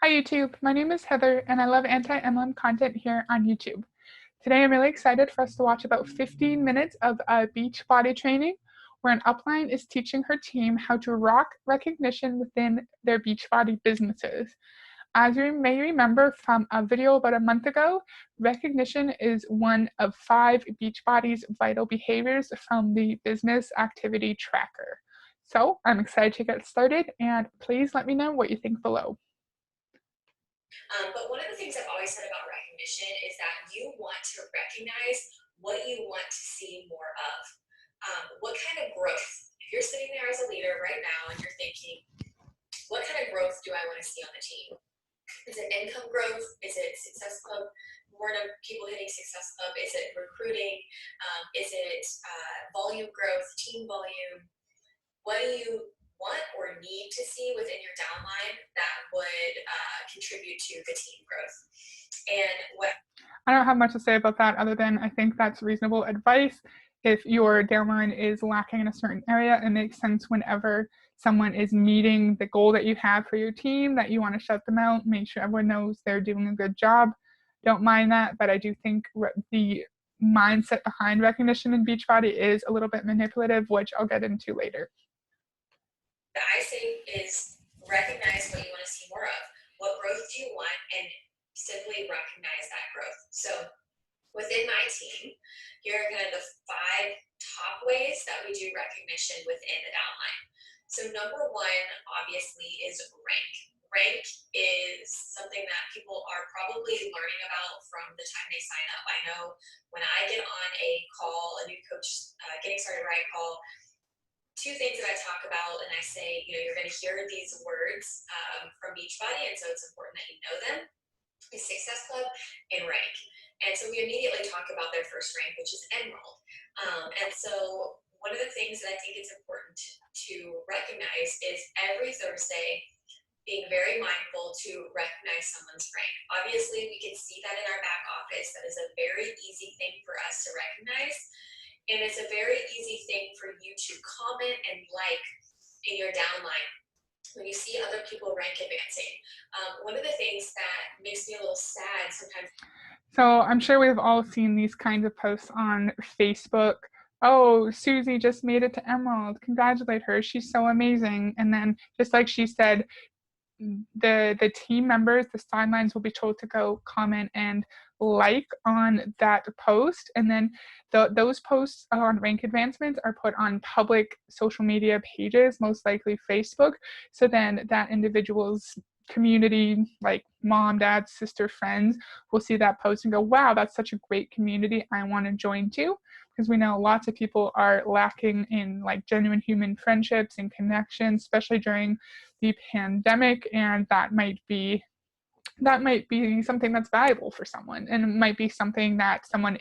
Hi YouTube, my name is Heather and I love anti-MLM content here on YouTube. Today I'm really excited for us to watch about 15 minutes of a Beachbody training where an upline is teaching her team how to rock recognition within their Beachbody businesses. As you may remember from a video about a month ago, recognition is one of 5 Beachbody's vital behaviors from the business activity tracker. So I'm excited to get started and please let me know what you think below. But one of the things I've always said about recognition is that you want to recognize what you want to see more of. What kind of growth? If you're sitting there as a leader right now and you're thinking, what kind of growth do I want to see on the team? Is it income growth? Is it success club? More people hitting success club? Is it recruiting? Is it volume growth, team volume? What do you want or need to see within your downline that would contribute to the team growth? And what I don't have much to say about that other than I think that's reasonable advice. If your downline is lacking in a certain area, it makes sense whenever someone is meeting the goal that you have for your team that you want to shout them out, make sure everyone knows they're doing a good job. Don't mind that, but I do think the mindset behind recognition in Beachbody is a little bit manipulative, which I'll get into later. I say is recognize what you want to see more of. What growth do you want? And simply recognize that growth. So within my team, here are kind of the 5 top ways that we do recognition within the downline. So number 1, obviously, is rank. Rank is something that people are probably learning about from the time they sign up. I know when I get on a call, a new coach getting started right call, 2 things that I talk about, and I say, you're going to hear these words from Beachbody, and so it's important that you know them, is Success Club and rank. And so we immediately talk about their first rank, which is Emerald. And so one of the things that I think it's important to recognize is every Thursday being very mindful to recognize someone's rank. Obviously, we can see that in our back office. That is a very easy thing for us to recognize. And it's a very easy thing for you to comment and like in your downline when you see other people rank advancing. One of the things that makes me a little sad sometimes. So I'm sure we've all seen these kinds of posts on Facebook. Oh, Susie just made it to Emerald. Congratulate her. She's so amazing. And then just like she said, the team members, the sidelines will be told to go comment and like on that post, and then those posts on rank advancements are put on public social media pages, most likely Facebook, so then that individual's community, like mom, dad, sister, friends, will see that post and go, wow, that's such a great community, I want to join too. Because we know lots of people are lacking in like genuine human friendships and connections, especially during the pandemic, and that might be something that's valuable for someone, and it might be something that someone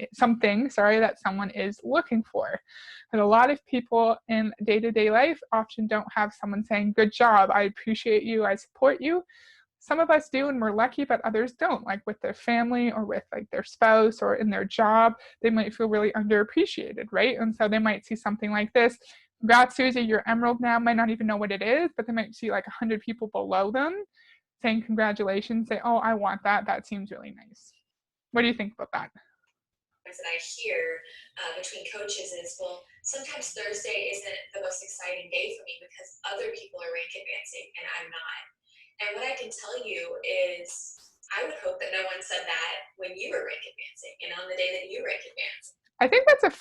is looking for. And a lot of people in day-to-day life often don't have someone saying, good job, I appreciate you, I support you. Some of us do and we're lucky, but others don't, like with their family or with like their spouse or in their job. They might feel really underappreciated, right? And so they might see something like this. Congrats, Susie, you're Emerald now. Might not even know what it is, but they might see like 100 people below them saying congratulations, say, oh, I want that. That seems really nice. What do you think about that? That I hear between coaches is, well, sometimes Thursday isn't the most exciting day for me because other people are rank advancing and I'm not. And what I can tell you is I would hope that no one said that when you were rank advancing and on the day that you rank advance. I think that's a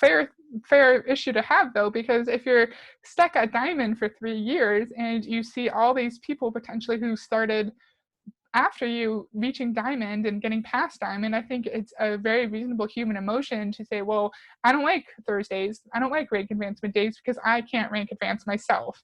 fair issue to have, though, because if you're stuck at Diamond for 3 years and you see all these people potentially who started after you reaching Diamond and getting past Diamond, I think it's a very reasonable human emotion to say, well, I don't like Thursdays. I don't like rank advancement days because I can't rank advance myself.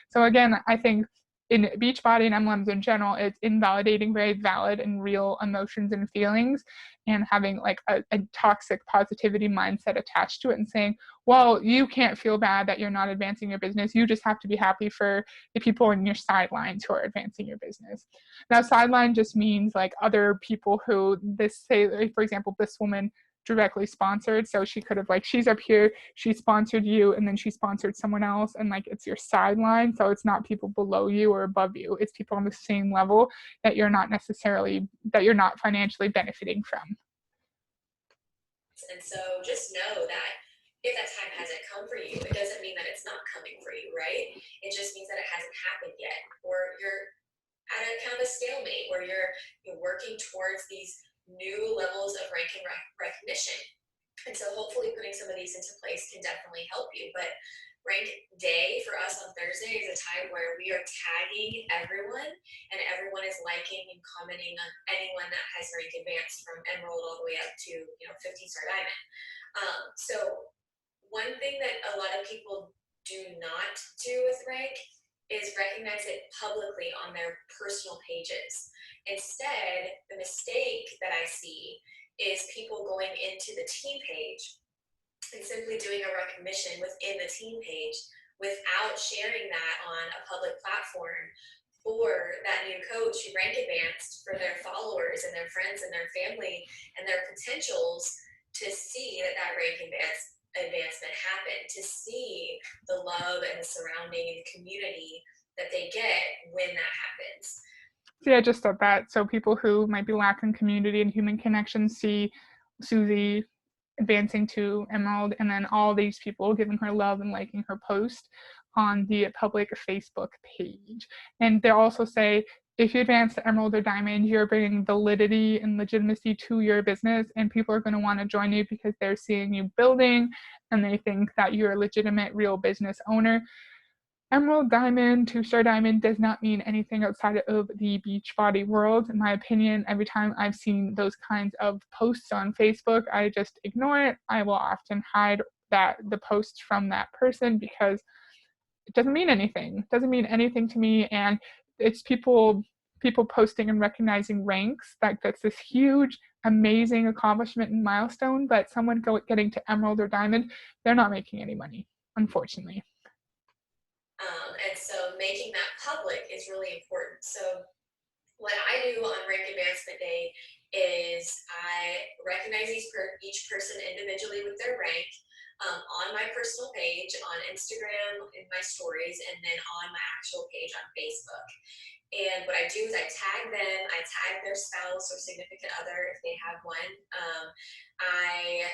So again, I think in Beachbody and MLMs in general, it's invalidating very valid and real emotions and feelings, and having like a toxic positivity mindset attached to it and saying, well, you can't feel bad that you're not advancing your business. You just have to be happy for the people in your sidelines who are advancing your business. Now, sideline just means like other people who, this, say, for example, this woman directly sponsored. So she could have like, she's up here, she sponsored you, and then she sponsored someone else, and like it's your sideline. So it's not people below you or above you. It's people on the same level that you're not financially benefiting from. And so just know that if that time hasn't come for you, it doesn't mean that it's not coming for you, right? It just means that it hasn't happened yet, or you're at a kind of a stalemate where you're working towards these new levels of rank and recognition. And so hopefully putting some of these into place can definitely help you. But rank day for us on Thursday is a time where we are tagging everyone, and everyone is liking and commenting on anyone that has rank advanced from Emerald all the way up to 15-star Diamond. So one thing that a lot of people do not do with rank is recognize it publicly on their personal pages. Instead, the mistake that I see is people going into the team page and simply doing a recognition within the team page without sharing that on a public platform for that new coach who rank advanced, for their followers and their friends and their family and their potentials to see that rank advancement happen, to see the love and the surrounding and community that they get when that happens. So yeah, just said that. So people who might be lacking community and human connection see Susie advancing to Emerald, and then all these people giving her love and liking her post on the public Facebook page. And they also say, if you advance to Emerald or Diamond, you're bringing validity and legitimacy to your business, and people are going to want to join you because they're seeing you building, and they think that you're a legitimate, real business owner. Emerald, Diamond, 2-star Diamond does not mean anything outside of the Beachbody world. In my opinion, every time I've seen those kinds of posts on Facebook, I just ignore it. I will often hide the posts from that person because it doesn't mean anything. It doesn't mean anything to me, and it's people posting and recognizing ranks. That's this huge, amazing accomplishment and milestone, but someone getting to Emerald or Diamond, they're not making any money, unfortunately. And so making that public is really important. So what I do on Rank Advancement Day is I recognize each person individually with their rank on my personal page, on Instagram, in my stories, and then on my actual page on Facebook. And what I do is I tag them, I tag their spouse or significant other if they have one. I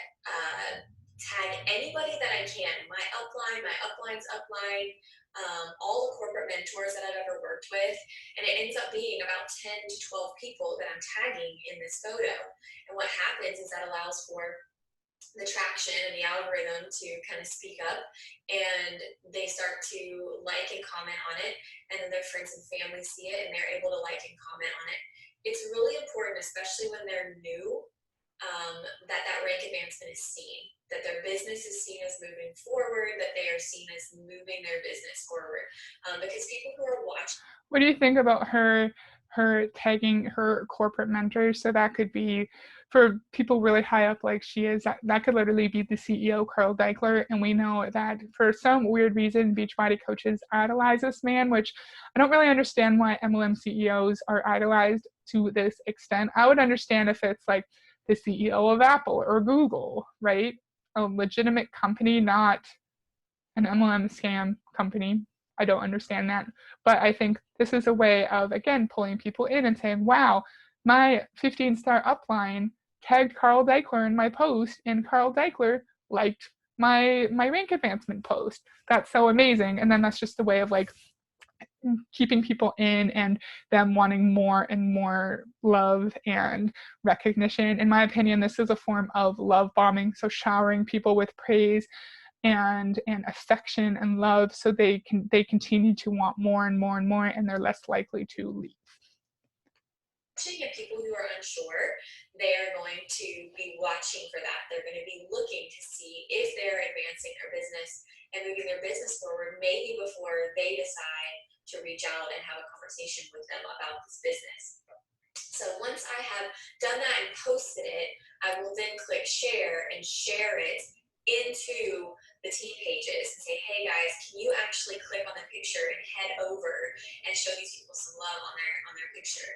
tag anybody that I can, my upline's upline, all the corporate mentors that I've ever worked with, and it ends up being about 10 to 12 people that I'm tagging in this photo. And what happens is that allows for the traction and the algorithm to kind of speak up, and they start to like and comment on it, and then their friends and family see it and they're able to like and comment on it. It's really important, especially when they're new, that rank advancement is seen, that their business is seen as moving forward, that they are seen as moving their business forward, because people who are watching. What do you think about her tagging her corporate mentors? So that could be for people really high up like she is, that could literally be the CEO, Carl Deichler. And we know that for some weird reason, Beachbody coaches idolize this man, which I don't really understand why MLM CEOs are idolized to this extent. I would understand if it's like the CEO of Apple or Google, right? A legitimate company, not an MLM scam company. I don't understand that. But I think this is a way of, again, pulling people in and saying, wow, my 15-star upline tagged Carl Deichler in my post, and Carl Deichler liked my rank advancement post. That's so amazing. And then that's just a way of like keeping people in and them wanting more and more love and recognition. In my opinion, this is a form of love bombing. So showering people with praise and affection and love, so they continue to want more and more and more, and they're less likely to leave. And people who are unsure, they are going to be watching for that. They're going to be looking to see if they're advancing their business and moving their business forward, maybe before they decide to reach out and have a conversation with them about this business. So once I have done that and posted it, I will then click share and share it into the team pages and say, hey guys, can you actually click on the picture and head over and show these people some love on their picture?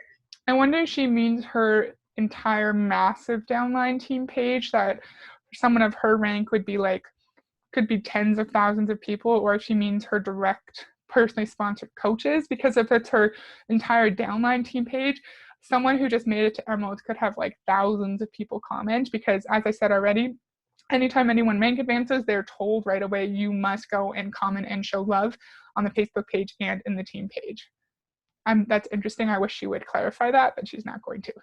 I wonder if she means her entire massive downline team page that for someone of her rank would be like, could be tens of thousands of people, or if she means her direct personally sponsored coaches, because if it's her entire downline team page, someone who just made it to Emerald could have like thousands of people comment, because as I said already, anytime anyone rank advances, they're told right away, you must go and comment and show love on the Facebook page and in the team page. That's interesting. I wish she would clarify that, but she's not going to.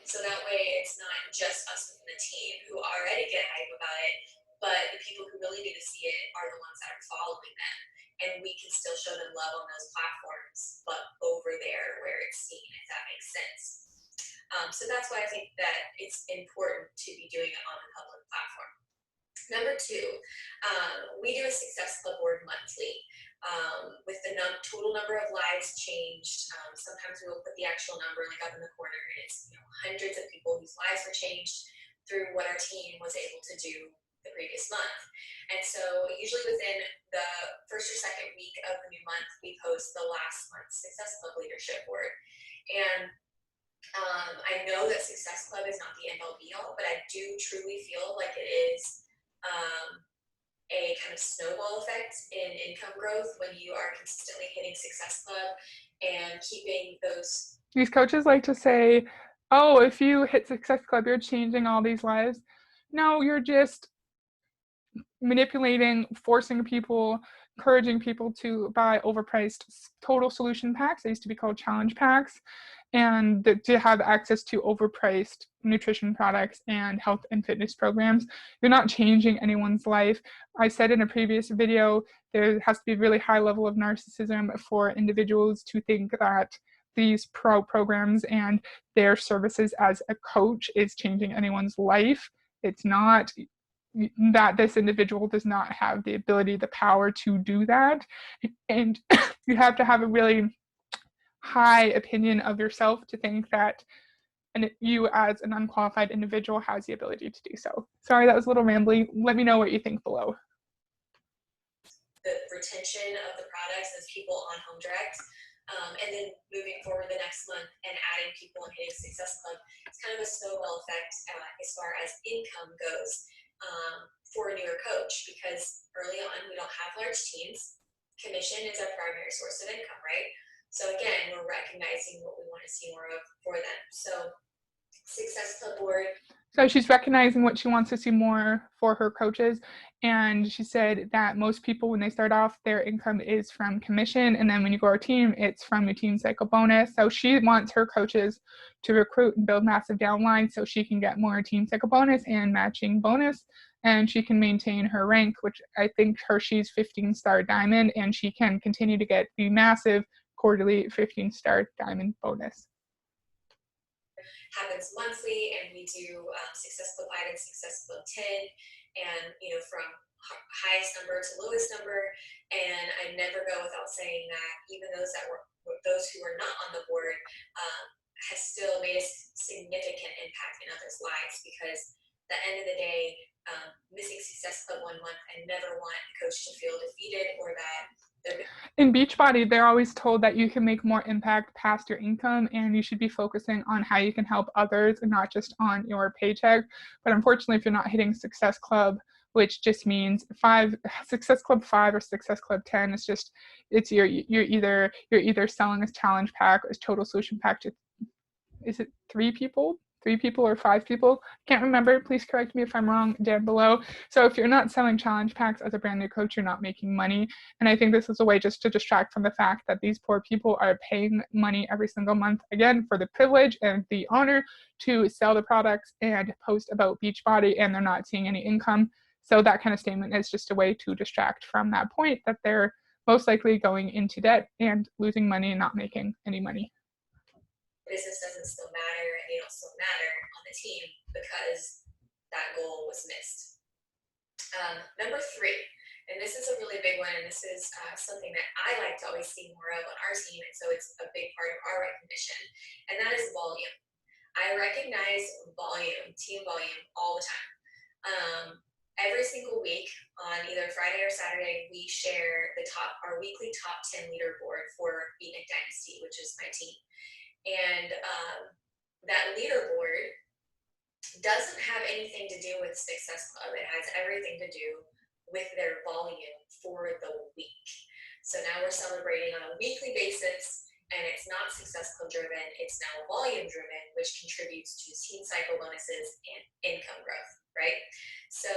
So that way it's not just us within the team who already get hype about it, but the people who really need to see it are the ones that are following them. And we can still show them love on those platforms, but over there where it's seen, if that makes sense. So that's why I think that it's important to be doing it on a public platform. Number two, we do a success club board monthly. With the total number of lives changed, sometimes we will put the actual number like up in the corner, and it's hundreds of people whose lives were changed through what our team was able to do the previous month. And so usually within the first or second week of the new month, we post the last month's Success Club leadership board. And I know that Success Club is not the end all be all, but I do truly feel like it is a kind of snowball effect in income growth when you are consistently hitting Success Club and keeping those. These coaches like to say, oh, if you hit Success Club, you're changing all these lives. No, you're just manipulating, forcing people, encouraging people to buy overpriced total solution packs. They used to be called challenge packs, and to have access to overpriced nutrition products and health and fitness programs. You're not changing anyone's life. I said in a previous video, there has to be a really high level of narcissism for individuals to think that these programs and their services as a coach is changing anyone's life. It's not. That this individual does not have the ability, the power to do that. And you have to have a really high opinion of yourself to think that you as an unqualified individual has the ability to do so. Sorry, that was a little rambly. Let me know what you think below. The retention of the products as people on Home Direct, and then moving forward the next month and adding people and hitting Success Club, it's kind of a snowball effect as far as income goes. For a newer coach, because early on we don't have large teams. Commission is our primary source of income, right? So again, we're recognizing what we want to see more of for them. So Success Club board. So she's recognizing what she wants to see more for her coaches. And she said that most people, when they start off, their income is from commission. And then when you go to our team, it's from a team cycle bonus. So she wants her coaches to recruit and build massive downlines so she can get more team cycle bonus and matching bonus. And she can maintain her rank, which I think she's 15-star diamond, and she can continue to get the massive quarterly 15-star diamond bonus. Happens monthly, and we do Success Club 5 and Success Club 10, and from highest number to lowest number. And I never go without saying that even those who were not on the board has still made a significant impact in others' lives, because at the end of the day, missing Success Club 1 month, I never want a coach to feel defeated or that. In Beachbody, they're always told that you can make more impact past your income, and you should be focusing on how you can help others and not just on your paycheck. But unfortunately, if you're not hitting Success Club, which just means Success Club 5 or Success Club 10, you're either selling a challenge pack or a total solution pack to, is it 3 people or 5 people? Can't remember. Please correct me if I'm wrong down below. So if you're not selling challenge packs as a brand new coach, you're not making money. And I think this is a way just to distract from the fact that these poor people are paying money every single month, again, for the privilege and the honor to sell the products and post about Beachbody, and they're not seeing any income. So that kind of statement is just a way to distract from that point that they're most likely going into debt and losing money and not making any money. Business doesn't still matter, and they don't still matter on the team because that goal was missed. Number 3, and this is a really big one, and this is something that I like to always see more of on our team, and so it's a big part of our recognition, and that is volume. I recognize volume, team volume, all the time. Every single week on either Friday or Saturday, we share our weekly top 10 leaderboard for Beatnik Dynasty, which is my team. And that leaderboard doesn't have anything to do with Success Club. It has everything to do with their volume for the week. So now we're celebrating on a weekly basis, and it's not Success Club driven, it's now volume driven, which contributes to team cycle bonuses and income growth, right? So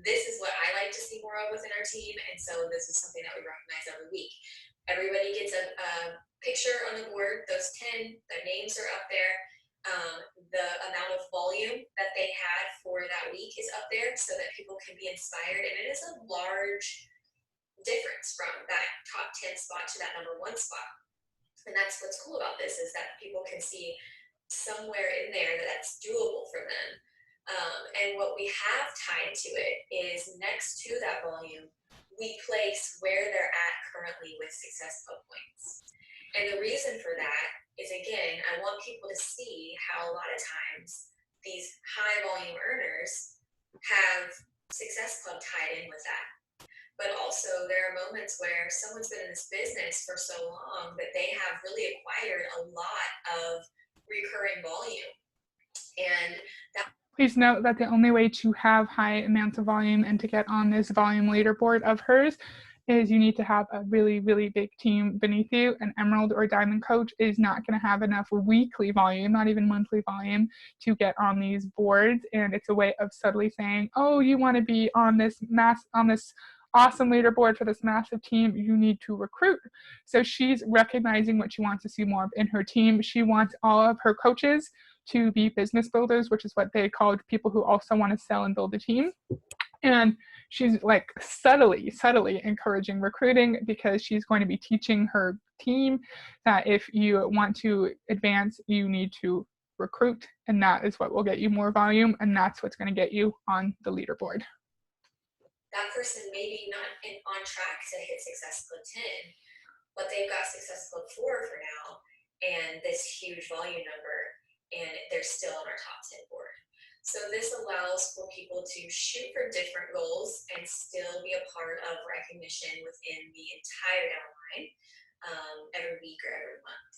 this is what I like to see more of within our team, and so this is something that we recognize every week. Everybody gets a picture on the board, those 10, their names are up there. The amount of volume that they had for that week is up there so that people can be inspired. And it is a large difference from that top 10 spot to that number 1 spot. And that's what's cool about this, is that people can see somewhere in there that that's doable for them. And what we have tied to it is next to that volume, we place where they're at currently with Success Club points. And the reason for that is, again, I want people to see how a lot of times these high volume earners have Success Club tied in with that. But also there are moments where someone's been in this business for so long that they have really acquired a lot of recurring volume. And that. Please note that the only way to have high amounts of volume and to get on this volume leaderboard of hers is you need to have a really, really big team beneath you. An Emerald or Diamond coach is not going to have enough weekly volume, not even monthly volume, to get on these boards. And it's a way of subtly saying, oh, you want to be on this awesome leaderboard for this massive team, you need to recruit. So she's recognizing what she wants to see more of in her team. She wants all of her coaches to be business builders, which is what they called people who also want to sell and build a team. And she's like subtly encouraging recruiting, because she's going to be teaching her team that if you want to advance, you need to recruit, and that is what will get you more volume, and that's what's going to get you on the leaderboard. That person may be not on track to hit Success Club 10, but they've got Success Club 4 for now, and this huge volume number, and they're still on our top 10 board. So this allows for people to shoot for different goals and still be a part of recognition within the entire downline every week or every month.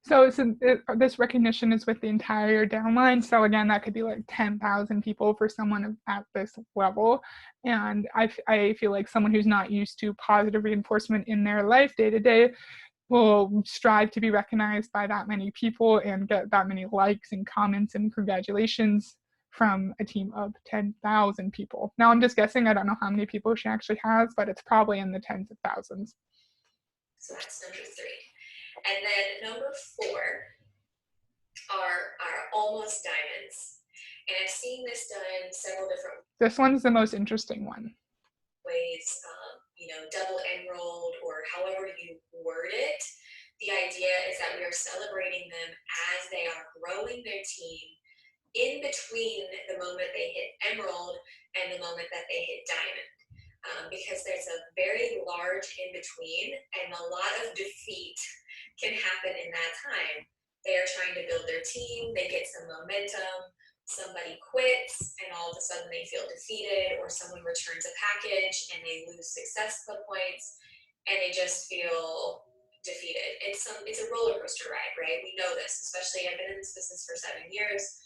So this recognition is with the entire downline. So again, that could be like 10,000 people for someone at this level. And I feel like someone who's not used to positive reinforcement in their life day to day will strive to be recognized by that many people and get that many likes and comments and congratulations from a team of 10,000 people. Now I'm just guessing, I don't know how many people she actually has, but it's probably in the tens of thousands. So that's number 3. And then number 4 are almost diamonds. And I've seen this done several different ways. This one's the most interesting one. Double emerald, or however you word it. The idea is that we are celebrating them as they are growing their team in between the moment they hit emerald and the moment that they hit diamond. Because there's a very large in between, and a lot of defeat can happen in that time. They are trying to build their team, they get some momentum, somebody quits and all of a sudden they feel defeated, or someone returns a package and they lose Success Club points and they just feel defeated. It's a roller coaster ride, right? We know this, especially I've been in this business for 7 years.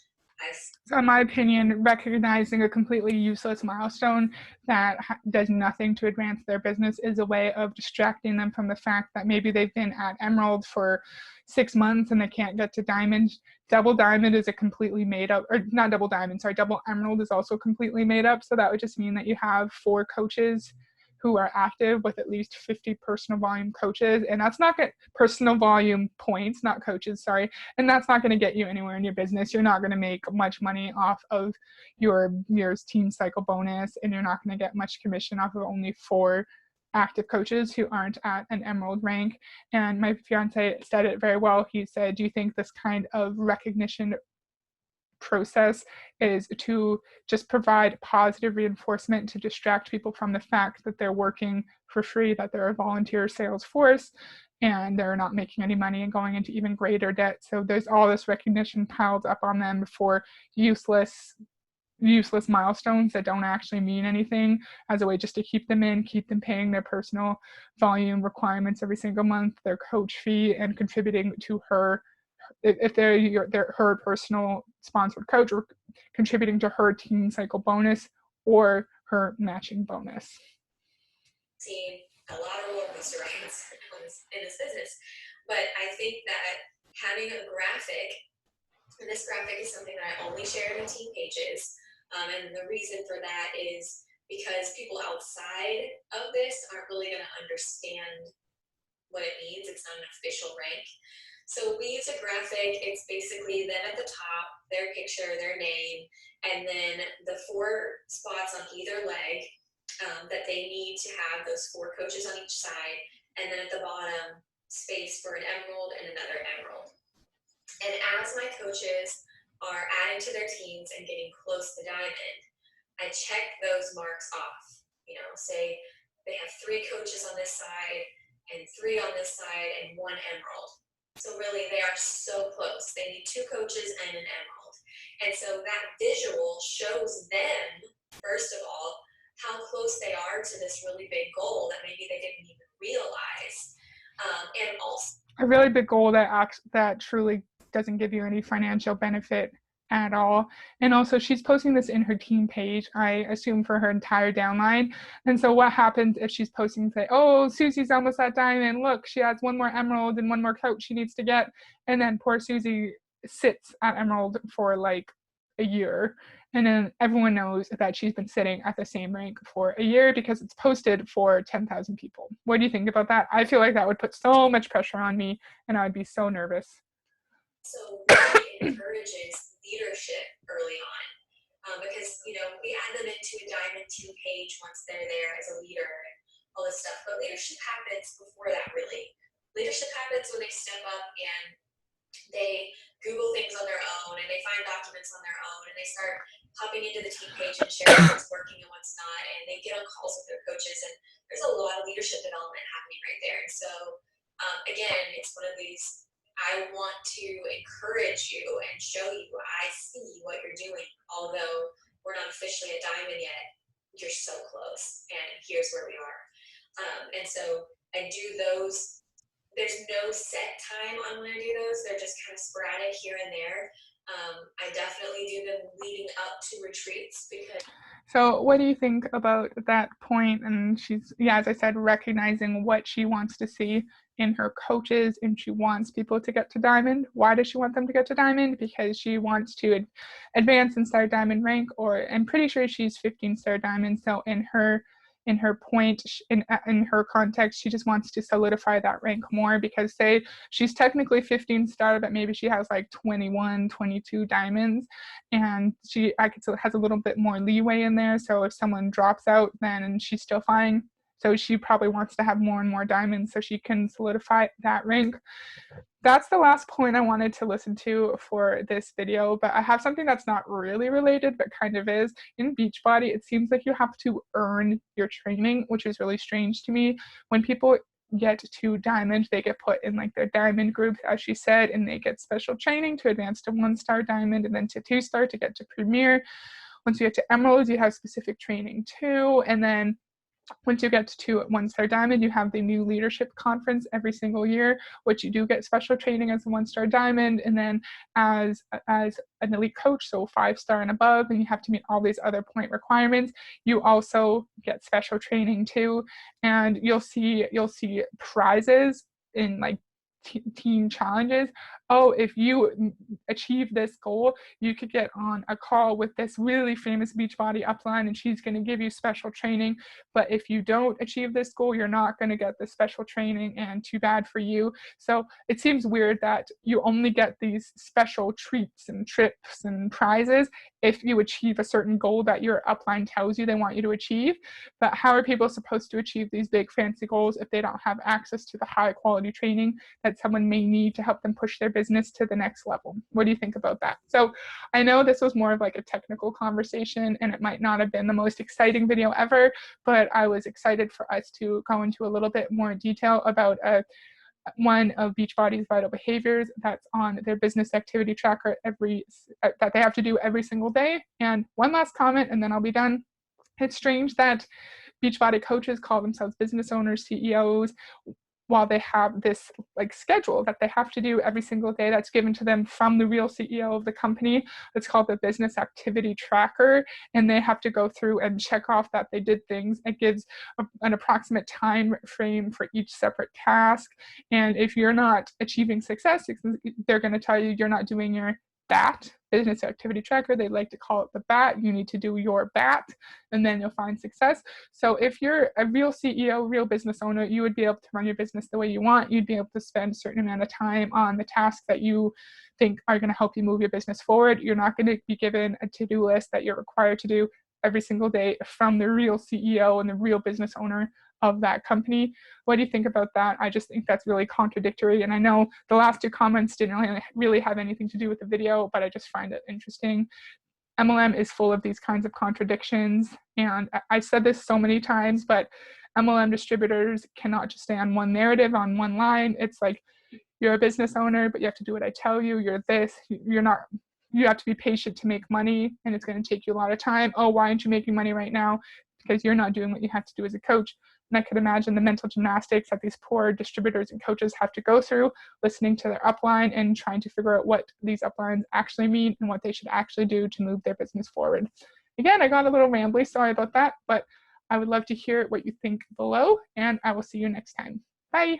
So in my opinion, recognizing a completely useless milestone that does nothing to advance their business is a way of distracting them from the fact that maybe they've been at Emerald for 6 months and they can't get to Diamond. Double Diamond is a completely made up, or not Double Diamond, sorry, Double Emerald is also completely made up. So that would just mean that you have 4 coaches who are active with at least 50 personal volume coaches, and that's not get personal volume points, not coaches, sorry, and that's not going to get you anywhere in your business. You're not going to make much money off of your team cycle bonus, and you're not going to get much commission off of only 4 active coaches who aren't at an Emerald rank. And my fiance said it very well. He said, do you think this kind of recognition process is to just provide positive reinforcement to distract people from the fact that they're working for free, that they're a volunteer sales force, and they're not making any money and going into even greater debt? So there's all this recognition piled up on them for useless milestones that don't actually mean anything, as a way just to keep them paying their personal volume requirements every single month, their coach fee, and contributing to her if they're her personal sponsored coach or contributing to her team cycle bonus or her matching bonus. Seen a lot of roller coaster rides in this business, but I think that having a graphic, and this graphic is something that I only share in team pages, and the reason for that is because people outside of this aren't really going to understand what it means. It's not an official rank. So we use a graphic. It's basically them at the top, their picture, their name, and then the 4 spots on either leg that they need to have those 4 coaches on each side. And then at the bottom, space for an emerald and another emerald. And as my coaches are adding to their teams and getting close to diamond, I check those marks off. Say they have 3 coaches on this side and 3 on this side and 1 emerald. So really they are so close. They need 2 coaches and an emerald. And so that visual shows them, first of all, how close they are to this really big goal that maybe they didn't even realize. And also a really big goal that truly doesn't give you any financial benefit at all. And also she's posting this in her team page, I assume for her entire downline. And so what happens if she's posting, say, oh, Susie's almost at diamond, look, she has 1 more emerald and 1 more coach she needs to get, and then poor Susie sits at emerald for like a year, and then everyone knows that she's been sitting at the same rank for a year because it's posted for 10,000 people. What do you think about that? I feel like that would put so much pressure on me and I would be so nervous. So really encourages leadership early on, because we add them into a diamond team page once they're there as a leader and all this stuff. But leadership happens before that. Really, leadership happens when they step up and they Google things on their own and they find documents on their own and they start hopping into the team page and sharing what's working and what's not, and they get on calls with their coaches, and there's a lot of leadership development happening right there. And so again, it's one of these, I want to encourage you and show you I see what you're doing, although we're not officially a diamond yet, you're so close and here's where we are. And so I do those. There's no set time on when I do those. They're just kind of sporadic here and there. I definitely do them leading up to retreats because. So what do you think about that point? And she's, as I said, recognizing what she wants to see in her coaches, and she wants people to get to diamond. Why does she want them to get to diamond? Because she wants to advance in star diamond rank, or I'm pretty sure she's 15 star diamond. So in her point, in her context, she just wants to solidify that rank more, because say she's technically 15 star, but maybe she has like 21, 22 diamonds, and she has a little bit more leeway in there. So if someone drops out, then she's still fine. So she probably wants to have more and more diamonds so she can solidify that rank. That's the last point I wanted to listen to for this video, but I have something that's not really related, but kind of is. In Beachbody, it seems like you have to earn your training, which is really strange to me. When people get to diamond, they get put in like their diamond groups, as she said, and they get special training to advance to 1 star diamond and then to 2 star to get to premier. Once you get to emeralds, you have specific training too, and then once you get to 1 star diamond, you have the new leadership conference every single year, which you do get special training as a 1 star diamond, and then as an elite coach, so 5 star and above, and you have to meet all these other point requirements. You also get special training too, and you'll see prizes in like team challenges. Oh, if you achieve this goal, you could get on a call with this really famous Beachbody upline and she's going to give you special training. But if you don't achieve this goal, you're not going to get the special training, and too bad for you. So it seems weird that you only get these special treats and trips and prizes if you achieve a certain goal that your upline tells you they want you to achieve. But how are people supposed to achieve these big fancy goals if they don't have access to the high quality training that someone may need to help them push their business to the next level? What do you think about that? So I know this was more of like a technical conversation and it might not have been the most exciting video ever, but I was excited for us to go into a little bit more detail about one of Beachbody's vital behaviors that's on their business activity tracker that they have to do every single day. And one last comment and then I'll be done. It's strange that Beachbody coaches call themselves business owners, CEOs. while they have this like schedule that they have to do every single day that's given to them from the real CEO of the company. It's called the business activity tracker, and they have to go through and check off that they did things. It gives an approximate time frame for each separate task, and if you're not achieving success, they're going to tell you you're not doing your BAT, business activity tracker. They like to call it the BAT. You need to do your BAT, and then you'll find success. So if you're a real CEO, real business owner, you would be able to run your business the way you want. You'd be able to spend a certain amount of time on the tasks that you think are going to help you move your business forward. You're not going to be given a to-do list that you're required to do every single day from the real CEO and the real business owner of that company. What do you think about that? I just think that's really contradictory. And I know the last two comments didn't really have anything to do with the video, but I just find it interesting. MLM is full of these kinds of contradictions. And I've said this so many times, but MLM distributors cannot just stay on one narrative, on one line. It's like, you're a business owner, but you have to do what I tell you. You're this, you're not, you have to be patient to make money, and it's going to take you a lot of time. Oh, why aren't you making money right now? Because you're not doing what you have to do as a coach. And I could imagine the mental gymnastics that these poor distributors and coaches have to go through, listening to their upline and trying to figure out what these uplines actually mean and what they should actually do to move their business forward. Again, I got a little rambly, sorry about that, but I would love to hear what you think below, and I will see you next time. Bye.